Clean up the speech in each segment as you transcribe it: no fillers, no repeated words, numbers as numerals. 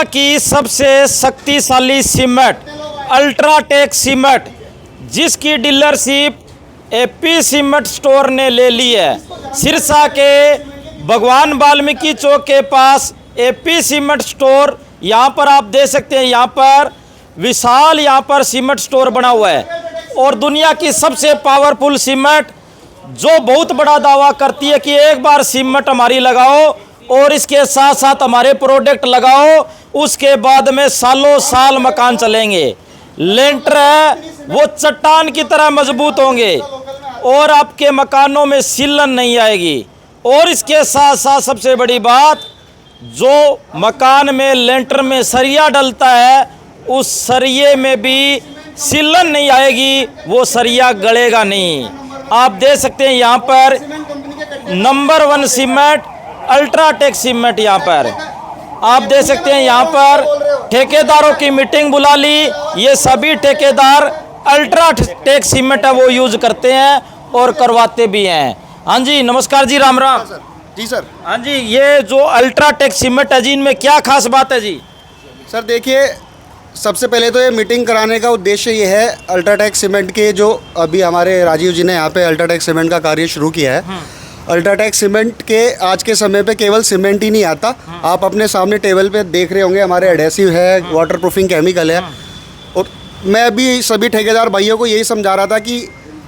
दुनिया की सबसे शक्तिशाली सीमेंट अल्ट्राटेक सीमेंट, जिसकी डीलरशिप एपी सीमेंट स्टोर ने ले ली है। सिरसा के भगवान वाल्मीकि चौक के पास एपी सीमेंट स्टोर, यहाँ पर आप देख सकते हैं, यहाँ पर विशाल यहाँ पर सीमेंट स्टोर बना हुआ है। और दुनिया की सबसे पावरफुल सीमेंट, जो बहुत बड़ा दावा करती है कि एक बार सीमेंट हमारी लगाओ और इसके साथ साथ हमारे प्रोडक्ट लगाओ, उसके बाद में सालों साल मकान चलेंगे। लेंटर है वो चट्टान की तरह मजबूत होंगे और आपके मकानों में सिलन नहीं आएगी। और इसके साथ साथ सबसे बड़ी बात, जो मकान में लेंटर में सरिया डलता है, उस सरिये में भी सिलन नहीं आएगी, वो सरिया गलेगा नहीं। आप देख सकते हैं यहाँ पर नंबर 1 सीमेंट अल्ट्राटेक सीमेंट, यहाँ पर आप देख सकते हैं। यहाँ पर ठेकेदारों की मीटिंग बुला ली, ये सभी ठेकेदार अल्ट्राटेक सीमेंट है वो यूज करते हैं और करवाते भी हैं। हाँ जी, नमस्कार जी, राम राम जी सर। हाँ जी, ये जो अल्ट्राटेक सीमेंट है जी, इनमें क्या खास बात है जी? सर देखिए, सबसे पहले तो ये मीटिंग कराने का उद्देश्य ये है, अल्ट्राटेक सीमेंट के जो अभी हमारे राजीव जी ने यहाँ पे अल्ट्राटेक सीमेंट का कार्य शुरू किया है। अल्ट्राटेक सीमेंट के आज के समय पे केवल सीमेंट ही नहीं आता, आप अपने सामने टेबल पे देख रहे होंगे, हमारे एडेसिव है, वाटर प्रूफिंग केमिकल है। और मैं भी सभी ठेकेदार भाइयों को यही समझा रहा था कि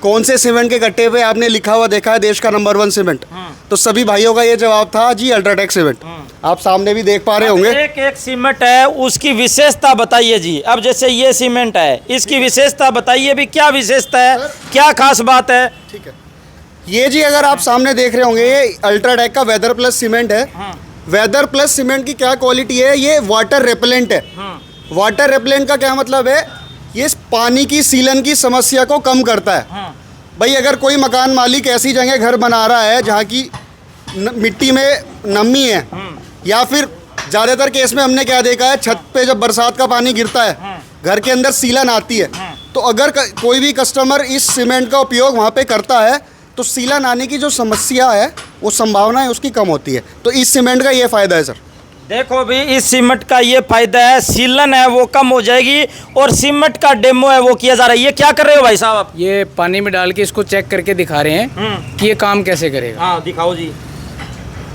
कौन से सीमेंट के कट्टे पे आपने लिखा हुआ देखा है देश का नंबर 1 सीमेंट, तो सभी भाइयों का ये जवाब था जी अल्ट्राटेक सीमेंट। आप सामने भी देख पा रहे होंगे। एक एक सीमेंट है, उसकी विशेषता बताइए जी। अब जैसे ये सीमेंट है, इसकी विशेषता बताइए भी, क्या विशेषता है, क्या खास बात है? ठीक है, ये जी अगर आप सामने देख रहे होंगे, ये अल्ट्राटेक का वेदर प्लस सीमेंट है। वेदर प्लस सीमेंट की क्या क्वालिटी है, ये वाटर रेपेलेंट है। वाटर रेपेलेंट का क्या मतलब है, ये पानी की सीलन की समस्या को कम करता है। भाई अगर कोई मकान मालिक ऐसी जगह घर बना रहा है जहाँ की मिट्टी में नमी है, या फिर ज़्यादातर केस में हमने क्या देखा है, छत पे जब बरसात का पानी गिरता है, घर के अंदर सीलन आती है, तो अगर कोई भी कस्टमर इस सीमेंट का उपयोग वहाँ पे करता है, तो सीलन आने की जो समस्या है, वो संभावना है उसकी कम होती है। तो इस सीमेंट का ये फ़ायदा है सर। देखो भी, इस सीमेंट का ये फायदा है, सीलन है वो कम हो जाएगी। और सीमेंट का डेमो है वो किया जा रहा है। ये क्या कर रहे हो भाई साहब आप? ये पानी में डाल के इसको चेक करके दिखा रहे हैं कि ये काम कैसे करेगा। हाँ दिखाओ जी।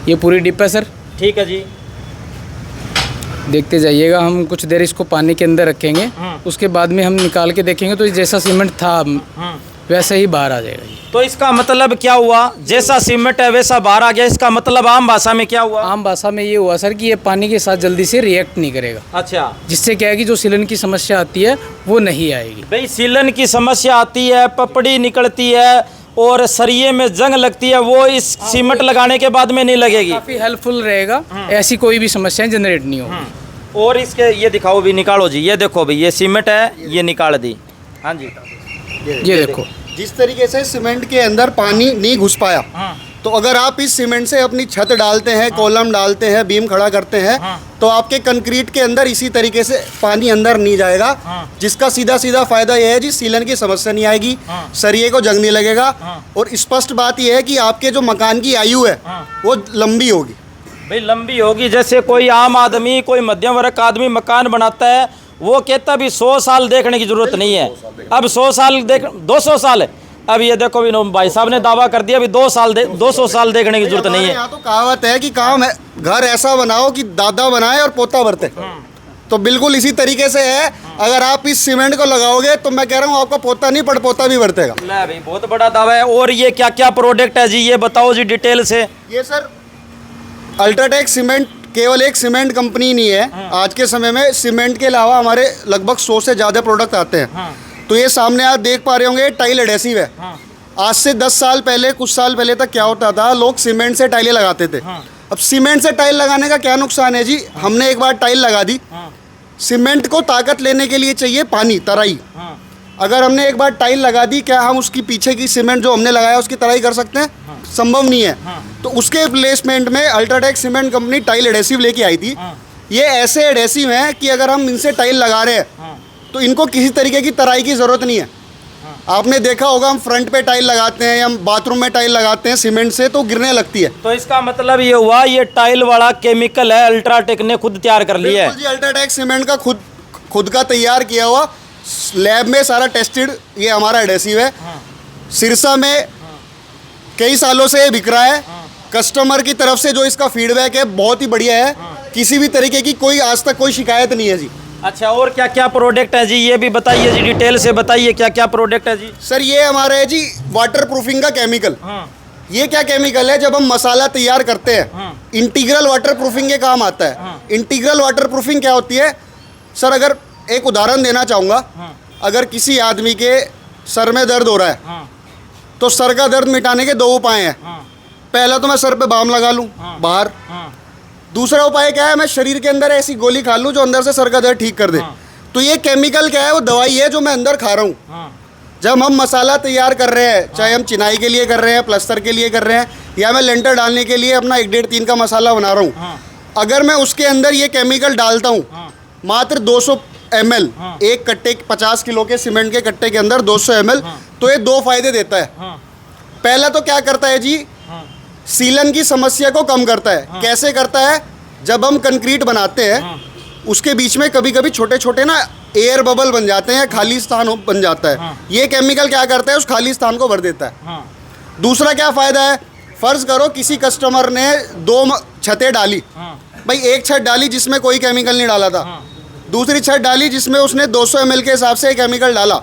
ये पूरी डिप है सर। ठीक है जी, देखते जाइएगा। हम कुछ देर इसको पानी के अंदर रखेंगे, उसके बाद में हम निकाल के देखेंगे तो जैसा सीमेंट था वैसे ही बाहर आ जाएगा। तो इसका मतलब क्या हुआ, जैसा सीमेंट है वैसा बाहर आ गया? इसका मतलब आम भाषा में क्या हुआ? आम भाषा में ये हुआ सर कि ये पानी के साथ जल्दी से रिएक्ट नहीं करेगा। अच्छा, जिससे क्या है कि जो सीलन की समस्या आती है वो नहीं आएगी। भाई सीलन की समस्या आती है, पपड़ी निकलती है और सरिये में जंग लगती है, वो इस सीमेंट लगाने के बाद में नहीं लगेगी। काफ़ी हेल्पफुल रहेगा, ऐसी कोई भी समस्याएं जनरेट नहीं होगी। और इसके ये दिखाओ भी, निकालो जी। ये देखो भाई, ये सीमेंट है, ये निकाल दी। हाँ जी, ये देखो जिस तरीके से सीमेंट के अंदर पानी नहीं घुस पाया, तो अगर आप इस सीमेंट से अपनी छत डालते हैं, कॉलम डालते हैं, बीम खड़ा करते हैं, तो आपके कंक्रीट के अंदर इसी तरीके से पानी अंदर नहीं जाएगा, जिसका सीधा सीधा फायदा यह है जी, सीलन की समस्या नहीं आएगी, सरिये को जंग नहीं लगेगा। और स्पष्ट बात यह है कि आपके जो मकान की आयु है वो लंबी होगी। भाई लंबी होगी। जैसे कोई आम आदमी, कोई मध्यम वर्ग का आदमी मकान बनाता है, वो कहता भी 100 साल देखने की जरूरत नहीं है। अब 100 साल 200 साल है। अब ये देखो भी, भाई साहब ने दावा कर दिया भी 200 साल देखने की जरूरत नहीं है। यहाँ तो कहावत है कि काम है, घर ऐसा बनाओ कि दादा बनाए और पोता बरते। तो बिल्कुल इसी तरीके से है, अगर आप इस सीमेंट को लगाओगे तो मैं कह रहा हूँ आपका पोता नहीं पड़पोता भी बरतेगा। ले भाई, बहुत बड़ा दावा है। और ये क्या क्या प्रोडक्ट है जी, ये बताओ जी डिटेल से। ये सर अल्ट्राटेक सीमेंट केवल एक सीमेंट कंपनी नहीं है। आज के समय में सीमेंट के अलावा हमारे लगभग 100 से ज़्यादा प्रोडक्ट आते हैं। तो ये सामने आप देख पा रहे होंगे, टाइल एडेसिव है। आज से 10 साल पहले, कुछ साल पहले तक क्या होता था, लोग सीमेंट से टाइलें लगाते थे। अब सीमेंट से टाइल लगाने का क्या नुकसान है जी, हमने एक बार टाइल लगा दी, सीमेंट को ताकत लेने के लिए चाहिए पानी, तराई। अगर हमने एक बार टाइल लगा दी, क्या हम उसकी पीछे की सीमेंट जो हमने लगाया उसकी तराई कर सकते हैं? संभव नहीं है। तो उसके रिप्लेसमेंट में UltraTech cement company tile adhesive लेके आई थी। ये ऐसे एडेसिव हैं कि अगर हम इनसे टाइल लगा रहे हैं तो इनको किसी तरीके की तराई की ज़रूरत नहीं है। आपने देखा होगा हम फ्रंट पे टाइल लगाते हैं या हम बाथरूम में टाइल लगाते हैं सीमेंट से तो गिरने लगती है। तो इसका मतलब ये हुआ ये टाइल वाला केमिकल है अल्ट्राटेक ने खुद तैयार कर लिया है। बिल्कुल जी, अल्ट्राटेक सीमेंट का खुद का तैयार किया हुआ, लैब में सारा टेस्टेड ये हमारा एडेसिव है। सिरसा में कई सालों से ये बिक रहा है। कस्टमर की तरफ से जो इसका फीडबैक है बहुत ही बढ़िया है। किसी भी तरीके की कोई आज तक कोई शिकायत नहीं है जी। अच्छा, और क्या क्या प्रोडक्ट है जी ये भी बताइए जी, डिटेल से बताइए क्या क्या प्रोडक्ट है जी। सर ये हमारा है जी वाटर प्रूफिंग का केमिकल। ये क्या केमिकल है, जब हम मसाला तैयार करते हैं इंटीग्रल वाटर प्रूफिंग के काम आता है। इंटीग्रल वाटर प्रूफिंग क्या होती है सर, अगर एक उदाहरण देना चाहूँगा, अगर किसी आदमी के सर में दर्द हो रहा है तो सर का दर्द मिटाने के 2 उपाय हैं। पहला तो मैं सर पे बाम लगा लूँ बाहर, दूसरा उपाय क्या है, मैं शरीर के अंदर ऐसी गोली खा लूँ जो अंदर से सर का दर्द ठीक कर दे। तो ये केमिकल क्या है, वो दवाई है जो मैं अंदर खा रहा हूँ। जब हम मसाला तैयार कर रहे हैं, चाहे हम चिनाई के लिए कर रहे हैं, प्लस्तर के लिए कर रहे हैं, या मैं लेंटर डालने के लिए अपना 1 1.5 3 का मसाला बना रहा हूँ, अगर मैं उसके अंदर ये केमिकल डालता हूँ मात्र 200 ml, एक कट्टे 50 किलो के सीमेंट के कट्टे के अंदर 200 ml, तो ये 2 फायदे देता है। पहला तो क्या करता है जी, सीलन की समस्या को कम करता है। कैसे करता है, जब हम कंक्रीट बनाते हैं उसके बीच में कभी कभी छोटे छोटे ना एयर बबल बन जाते हैं, खाली स्थान बन जाता है। ये केमिकल क्या करता है, उस खाली स्थान को भर देता है। दूसरा क्या फ़ायदा है, फ़र्ज़ करो किसी कस्टमर ने 2 छतें डाली, भाई एक छत डाली जिसमें कोई केमिकल नहीं डाला था, दूसरी छत डाली जिसमें उसने 200 ml के हिसाब से केमिकल डाला,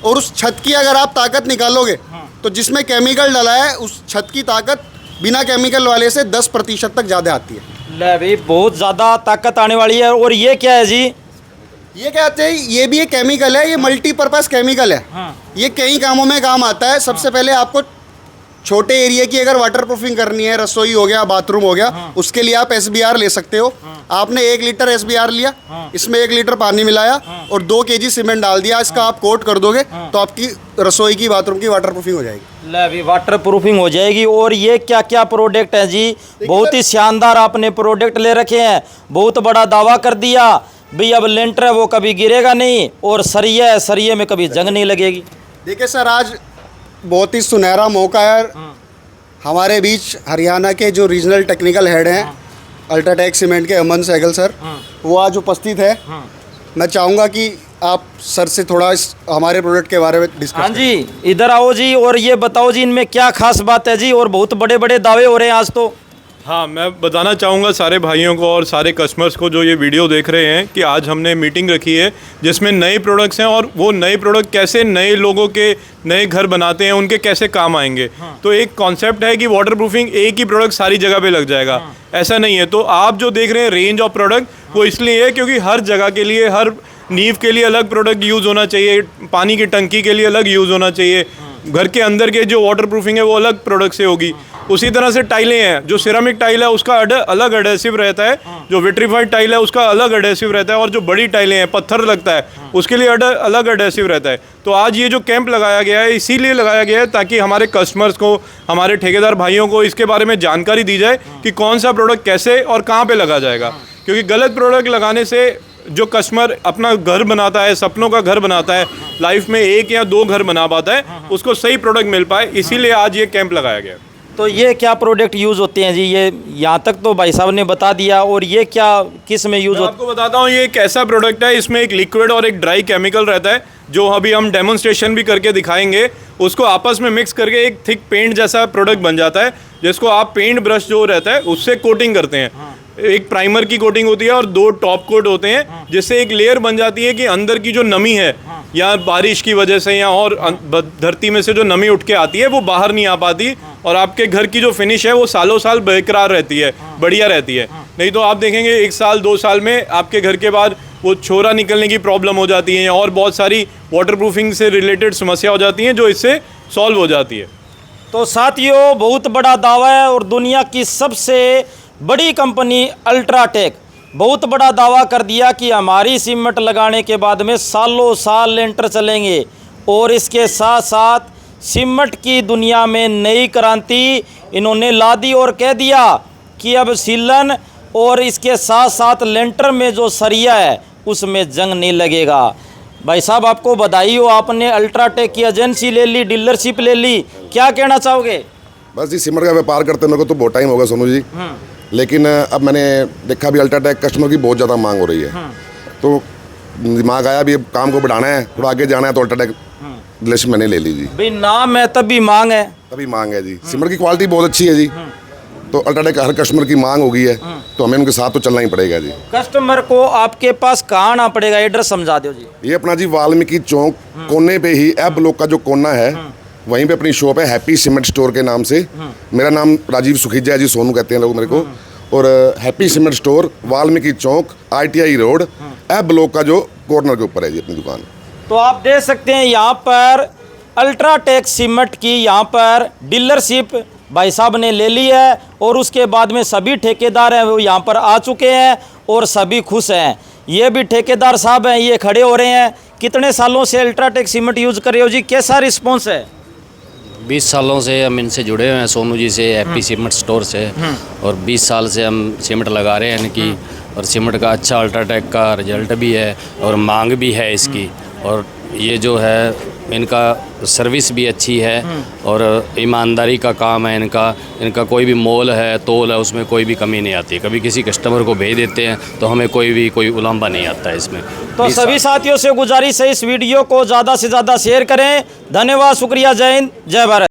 और उस छत की अगर आप ताकत निकालोगे तो जिसमें केमिकल डाला है उस छत की ताकत बिना केमिकल वाले से 10% तक ज़्यादा आती है। ले भाई, बहुत ज़्यादा ताकत आने वाली है। और ये क्या है जी, ये क्या आते हैं, ये भी एक केमिकल है, ये मल्टीपर्पज़ केमिकल है। ये कई कामों में काम आता है। सबसे पहले आपको छोटे एरिया की अगर वाटर प्रूफिंग करनी है, रसोई हो गया, बाथरूम हो गया, उसके लिए आप SBR ले सकते हो। आपने 1 लीटर SBR लिया, इसमें 1 लीटर पानी मिलाया और 2 kg सीमेंट डाल दिया, इसका आप कोट कर दोगे तो आपकी रसोई की, बाथरूम की वाटर प्रूफिंग हो जाएगी। ले भी वाटर प्रूफिंग हो जाएगी। और ये क्या क्या प्रोडक्ट है जी, बहुत ही शानदार आपने प्रोडक्ट ले रखे हैं। बहुत बड़ा दावा कर दिया भाई, अब लेंटर है वो कभी गिरेगा नहीं, और सरिया है, सरिये में कभी जंग नहीं लगेगी। देखिए सर, आज बहुत ही सुनहरा मौका है। हमारे बीच हरियाणा के जो रीजनल टेक्निकल हेड हैं अल्ट्राटेक सीमेंट के, अमन सहगल सर, वो आज उपस्थित है। मैं चाहूँगा कि आप सर से थोड़ा इस हमारे प्रोडक्ट के बारे में डिस्कस। हाँ जी, इधर आओ जी, और ये बताओ जी इनमें क्या खास बात है जी, और बहुत बड़े बड़े दावे हो रहे हैं आज तो। हाँ, मैं बताना चाहूँगा सारे भाइयों को और सारे कस्टमर्स को जो ये वीडियो देख रहे हैं कि आज हमने मीटिंग रखी है जिसमें नए प्रोडक्ट्स हैं, और वो नए प्रोडक्ट कैसे नए लोगों के नए घर बनाते हैं, उनके कैसे काम आएंगे। तो एक कॉन्सेप्ट है कि वाटर प्रूफिंग एक ही प्रोडक्ट सारी जगह पे लग जाएगा, ऐसा नहीं है। तो आप जो देख रहे हैं रेंज ऑफ प्रोडक्ट, वो इसलिए है क्योंकि हर जगह के लिए, हर नींव के लिए अलग प्रोडक्ट यूज़ होना चाहिए, पानी की टंकी के लिए अलग यूज़ होना चाहिए, घर के अंदर के जो वाटर प्रूफिंग है वो अलग प्रोडक्ट से होगी। उसी तरह से टाइलें हैं, जो सिरामिक टाइल है उसका अलग एडेसिव रहता है, जो विट्रीफाइड टाइल है उसका अलग एडेसिव रहता है, और जो बड़ी टाइलें हैं, पत्थर लगता है, उसके लिए अलग एडेसिव रहता है। तो आज ये जो कैंप लगाया गया है इसीलिए लगाया गया है ताकि हमारे कस्टमर्स को, हमारे ठेकेदार भाइयों को इसके बारे में जानकारी दी जाए कि कौन सा प्रोडक्ट कैसे और कहाँ पर लगा जाएगा। क्योंकि गलत प्रोडक्ट लगाने से जो कस्टमर अपना घर बनाता है, सपनों का घर बनाता है, लाइफ में 1 या 2 घर बना पाता है, उसको सही प्रोडक्ट मिल पाए, इसीलिए आज ये कैंप लगाया गया। तो ये क्या प्रोडक्ट यूज़ होते हैं जी, ये यहाँ तक तो भाई साहब ने बता दिया, और ये क्या किस में यूज़ होता है? आपको बताता हूँ, ये एक ऐसा प्रोडक्ट है, इसमें एक लिक्विड और एक ड्राई केमिकल रहता है, जो अभी हम डेमोन्स्ट्रेशन भी करके दिखाएंगे। उसको आपस में मिक्स करके एक थिक पेंट जैसा प्रोडक्ट बन जाता है, जिसको आप पेंट ब्रश जो रहता है उससे कोटिंग करते हैं। एक प्राइमर की कोटिंग होती है और 2 टॉप कोट होते हैं, जिससे एक लेयर बन जाती है कि अंदर की जो नमी है, या बारिश की वजह से या और धरती में से जो नमी उठ के आती है वो बाहर नहीं आ पाती, और आपके घर की जो फिनिश है वो सालों साल बेकरार रहती है, बढ़िया रहती है। नहीं तो आप देखेंगे 1 साल 2 साल में आपके घर के बाद वो छोरा निकलने की प्रॉब्लम हो जाती है, और बहुत सारी वाटर प्रूफिंग से रिलेटेड समस्या हो जाती हैं जो इससे सॉल्व हो जाती है। तो साथियों, बहुत बड़ा दावा है, और दुनिया की सबसे बड़ी कंपनी अल्ट्राटेक बहुत बड़ा दावा कर दिया कि हमारी सीमेंट लगाने के बाद में सालों साल लेंटर चलेंगे, और इसके साथ साथ सीमेंट की दुनिया में नई क्रांति इन्होंने ला दी, और कह दिया कि अब सीलन और इसके साथ साथ लेंटर में जो सरिया है उसमें जंग नहीं लगेगा। भाई साहब आपको बधाई हो, आपने अल्ट्राटेक की एजेंसी ले ली, डीलरशिप ले ली, क्या कहना चाहोगे? बस जी सीमेंट का व्यापार करते मेरे को तो बहुत टाइम होगा सोनू जी, लेकिन अब मैंने देखा भी अल्ट्राटेक कस्टमर की बहुत ज़्यादा मांग हो रही है, तो दिमाग आया भी अब काम को बढ़ाना है, थोड़ा आगे जाना है, तो अल्ट्राटेक डीलरशिप मैंने ले ली जी। भाई नाम है तभी मांग है। तभी मांग है जी, सीमेंट की क्वालिटी बहुत अच्छी है जी, तो अल्ट्राटेक हर कस्टमर की मांग हो गई है, तो हमें उनके साथ तो चलना ही पड़ेगा जी। कस्टमर को आपके पास कहाँ आना पड़ेगा, एड्रेस समझा दो जी। ये अपना जी वाल्मीकि चौक कोने पे ही एफ ब्लॉक का जो कोना है, वहीं पे अपनी शॉप है हैप्पी सीमेंट स्टोर के नाम से। मेरा नाम राजीव सुखीजा है जी, सोनू कहते हैं लोग मेरे को। और हैप्पी सीमेंट स्टोर वाल्मीकि चौक ITI रोड एफ ब्लॉक का जो कॉर्नर के ऊपर है जी अपनी दुकान। तो आप देख सकते हैं यहाँ पर अल्ट्राटेक सीमेंट की यहाँ पर डीलरशिप भाई साहब ने ले ली है, और उसके बाद में सभी ठेकेदार हैं वो यहाँ पर आ चुके हैं और सभी खुश हैं। ये भी ठेकेदार साहब हैं, ये खड़े हो रहे हैं। कितने सालों से अल्ट्राटेक सीमेंट यूज़ कर रहे हो जी, कैसा रिस्पॉन्स है? 20 सालों से हम इनसे जुड़े हुए हैं, सोनू जी से, हैप्पी सीमेंट स्टोर से, और 20 साल से हम सीमेंट लगा रहे हैं इनकी, और सीमेंट का अच्छा अल्ट्राटेक का रिजल्ट भी है और मांग भी है इसकी, और ये जो है इनका सर्विस भी अच्छी है और ईमानदारी का काम है इनका कोई भी मोल है, तोल है, उसमें कोई भी कमी नहीं आती। कभी किसी कस्टमर को भेज देते हैं तो हमें कोई उलाम्बा नहीं आता है इसमें। तो सभी साथियों से गुजारिश है इस वीडियो को ज़्यादा से ज़्यादा शेयर करें। धन्यवाद, शुक्रिया, जय हिंद, जय भारत।